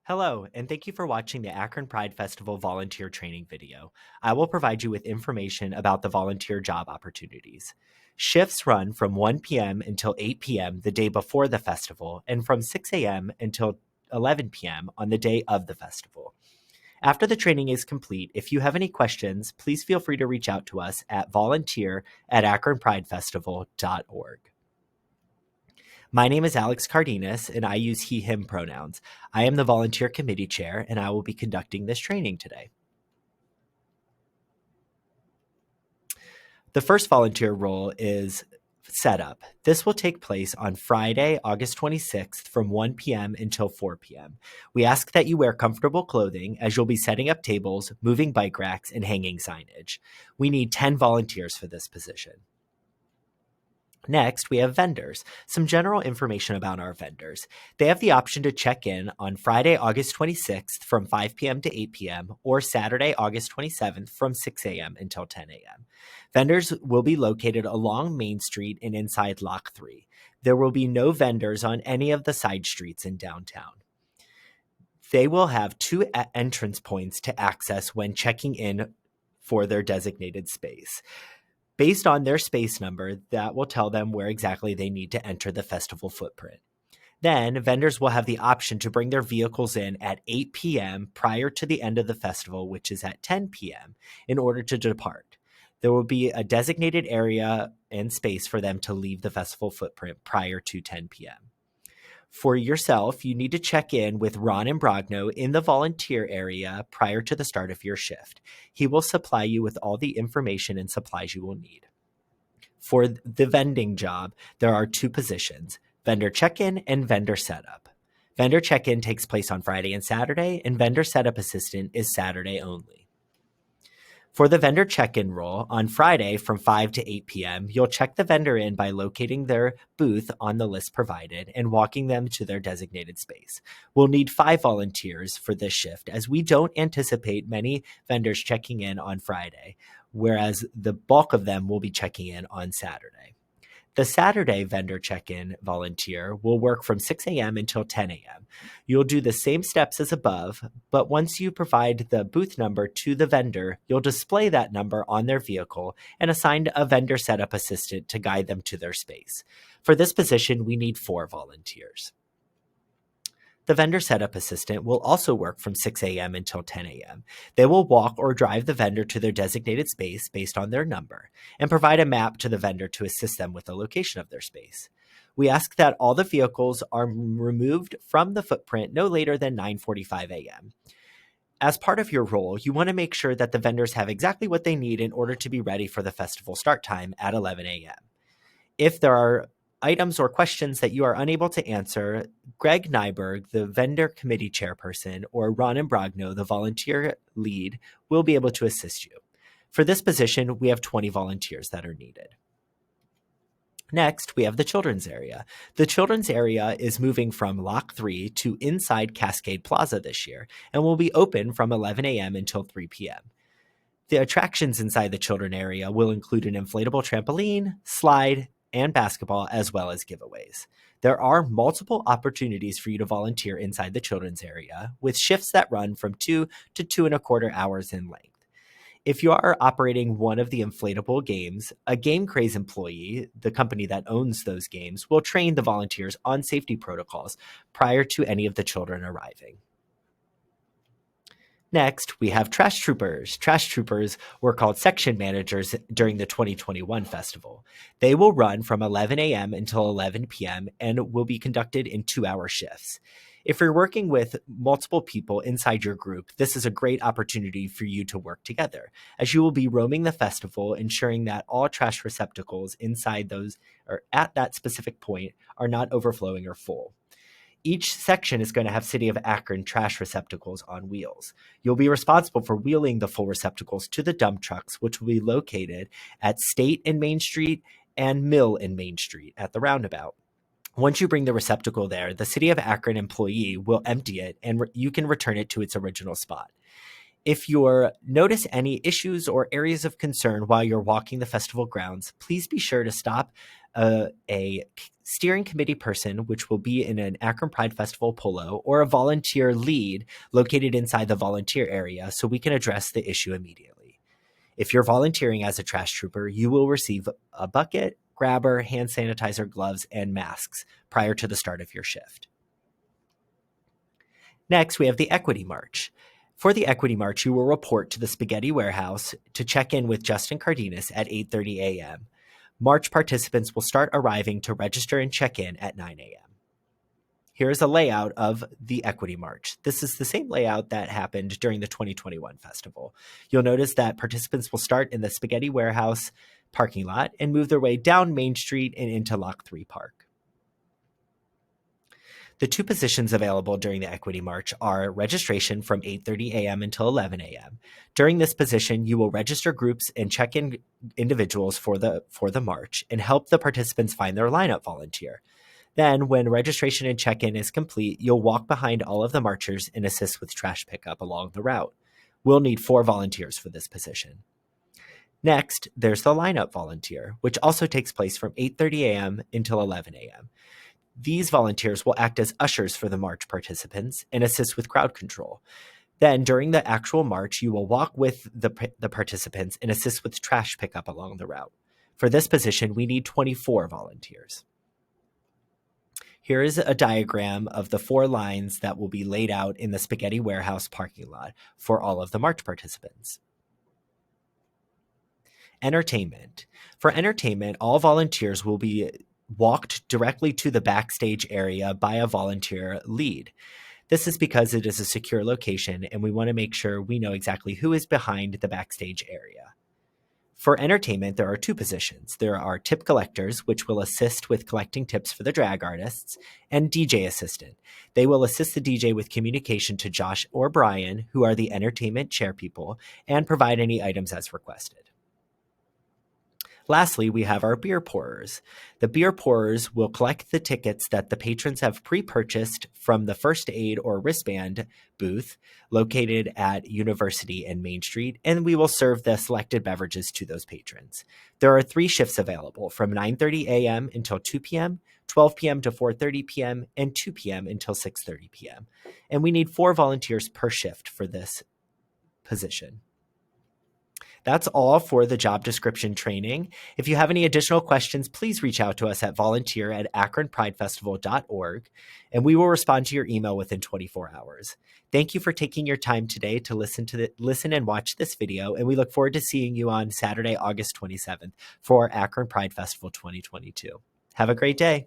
Hello, and thank you for watching the Akron Pride Festival volunteer training video. I will provide you with information about the volunteer job opportunities. Shifts run from 1 p.m. until 8 p.m. the day before the festival, and from 6 a.m. until 11 p.m. on the day of the festival. After the training is complete, if you have any questions, please feel free to reach out to us at volunteer@akronpridefestival.org. My name is Alex Cardenas, and I use he, him pronouns. I am the volunteer committee chair, and I will be conducting this training today. The first volunteer role is setup. This will take place on Friday, August 26th from 1 p.m. until 4 p.m. We ask that you wear comfortable clothing as you'll be setting up tables, moving bike racks, and hanging signage. We need 10 volunteers for this position. Next, we have vendors. Some general information about our vendors. They have the option to check in on Friday, August 26th from 5 p.m. to 8 p.m. or Saturday, August 27th from 6 a.m. until 10 a.m. Vendors will be located along Main Street and inside Lock 3. There will be no vendors on any of the side streets in downtown. They will have two entrance points to access when checking in for their designated space. Based on their space number, that will tell them where exactly they need to enter the festival footprint. Then, vendors will have the option to bring their vehicles in at 8 p.m. prior to the end of the festival, which is at 10 p.m., in order to depart. There will be a designated area and space for them to leave the festival footprint prior to 10 p.m. For yourself, you need to check in with Ron Imbrogno in the volunteer area prior to the start of your shift. He will supply you with all the information and supplies you will need. For the vending job, there are two positions, vendor check-in and vendor setup. Vendor check-in takes place on Friday and Saturday, and vendor setup assistant is Saturday only. For the vendor check-in role, on Friday from 5 to 8 p.m., you'll check the vendor in by locating their booth on the list provided and walking them to their designated space. We'll need 5 volunteers for this shift, as we don't anticipate many vendors checking in on Friday, whereas the bulk of them will be checking in on Saturday. The Saturday vendor check-in volunteer will work from 6 a.m. until 10 a.m. You'll do the same steps as above, but once you provide the booth number to the vendor, you'll display that number on their vehicle and assign a vendor setup assistant to guide them to their space. For this position, we need 4 volunteers. The vendor setup assistant will also work from 6 a.m. until 10 a.m. They will walk or drive the vendor to their designated space based on their number and provide a map to the vendor to assist them with the location of their space. We ask that all the vehicles are removed from the footprint no later than 9:45 a.m. As part of your role, you want to make sure that the vendors have exactly what they need in order to be ready for the festival start time at 11 a.m. If there are items or questions that you are unable to answer, Greg Nyberg, the vendor committee chairperson, or Ron Imbrogno, the volunteer lead, will be able to assist you. For this position, we have 20 volunteers that are needed. Next, we have the children's area. The children's area is moving from Lock 3 to inside Cascade Plaza this year and will be open from 11 a.m. until 3 p.m. The attractions inside the children area will include an inflatable trampoline, slide, and basketball, as well as giveaways. There are multiple opportunities for you to volunteer inside the children's area, with shifts that run from 2 to 2.25 hours in length. If you are operating one of the inflatable games, a Game Craze employee, the company that owns those games, will train the volunteers on safety protocols prior to any of the children arriving. Next, we have trash troopers. Trash troopers were called section managers during the 2021 festival. They will run from 11 a.m. until 11 p.m. and will be conducted in 2-hour shifts. If you're working with multiple people inside your group, this is a great opportunity for you to work together, as you will be roaming the festival, ensuring that all trash receptacles inside those or at that specific point are not overflowing or full. Each section is going to have City of Akron trash receptacles on wheels. You'll be responsible for wheeling the full receptacles to the dump trucks, which will be located at State and Main Street and Mill and Main Street at the roundabout. Once you bring the receptacle there, the City of Akron employee will empty it and you can return it to its original spot. If you notice any issues or areas of concern while you're walking the festival grounds, please be sure to stop a steering committee person, which will be in an Akron Pride Festival polo, or a volunteer lead located inside the volunteer area so we can address the issue immediately. If you're volunteering as a trash trooper, you will receive a bucket, grabber, hand sanitizer, gloves, and masks prior to the start of your shift. Next, we have the Equity March. For the Equity March, you will report to the Spaghetti Warehouse to check in with Justin Cardenas at 8:30 a.m. March participants will start arriving to register and check in at 9 a.m. Here is a layout of the Equity March. This is the same layout that happened during the 2021 festival. You'll notice that participants will start in the Spaghetti Warehouse parking lot and move their way down Main Street and into Lock 3 Park. The two positions available during the Equity March are registration from 8:30 a.m. until 11 a.m. During this position, you will register groups and check in individuals for the march and help the participants find their lineup volunteer. Then, when registration and check-in is complete, you'll walk behind all of the marchers and assist with trash pickup along the route. We'll need 4 volunteers for this position. Next, there's the lineup volunteer, which also takes place from 8:30 a.m. until 11 a.m. These volunteers will act as ushers for the march participants and assist with crowd control. Then, during the actual march, you will walk with the participants and assist with trash pickup along the route. For this position, we need 24 volunteers. Here is a diagram of the 4 lines that will be laid out in the Spaghetti Warehouse parking lot for all of the march participants. Entertainment. For entertainment, all volunteers will be walked directly to the backstage area by a volunteer lead. This is because it is a secure location and we want to make sure we know exactly who is behind the backstage area. For entertainment, there are 2 positions. There are tip collectors, which will assist with collecting tips for the drag artists, and DJ assistant. They will assist the DJ with communication to Josh or Brian, who are the entertainment chairpeople, and provide any items as requested. Lastly, we have our beer pourers. The beer pourers will collect the tickets that the patrons have pre-purchased from the first aid or wristband booth located at University and Main Street, and we will serve the selected beverages to those patrons. There are 3 shifts available from 9:30 a.m. until 2 p.m., 12 p.m. to 4:30 p.m., and 2 p.m. until 6:30 p.m. And we need 4 volunteers per shift for this position. That's all for the job description training. If you have any additional questions, please reach out to us at volunteer@akronpridefestival.org, and we will respond to your email within 24 hours. Thank you for taking your time today to listen and watch this video, and we look forward to seeing you on Saturday, August 27th for Akron Pride Festival 2022. Have a great day.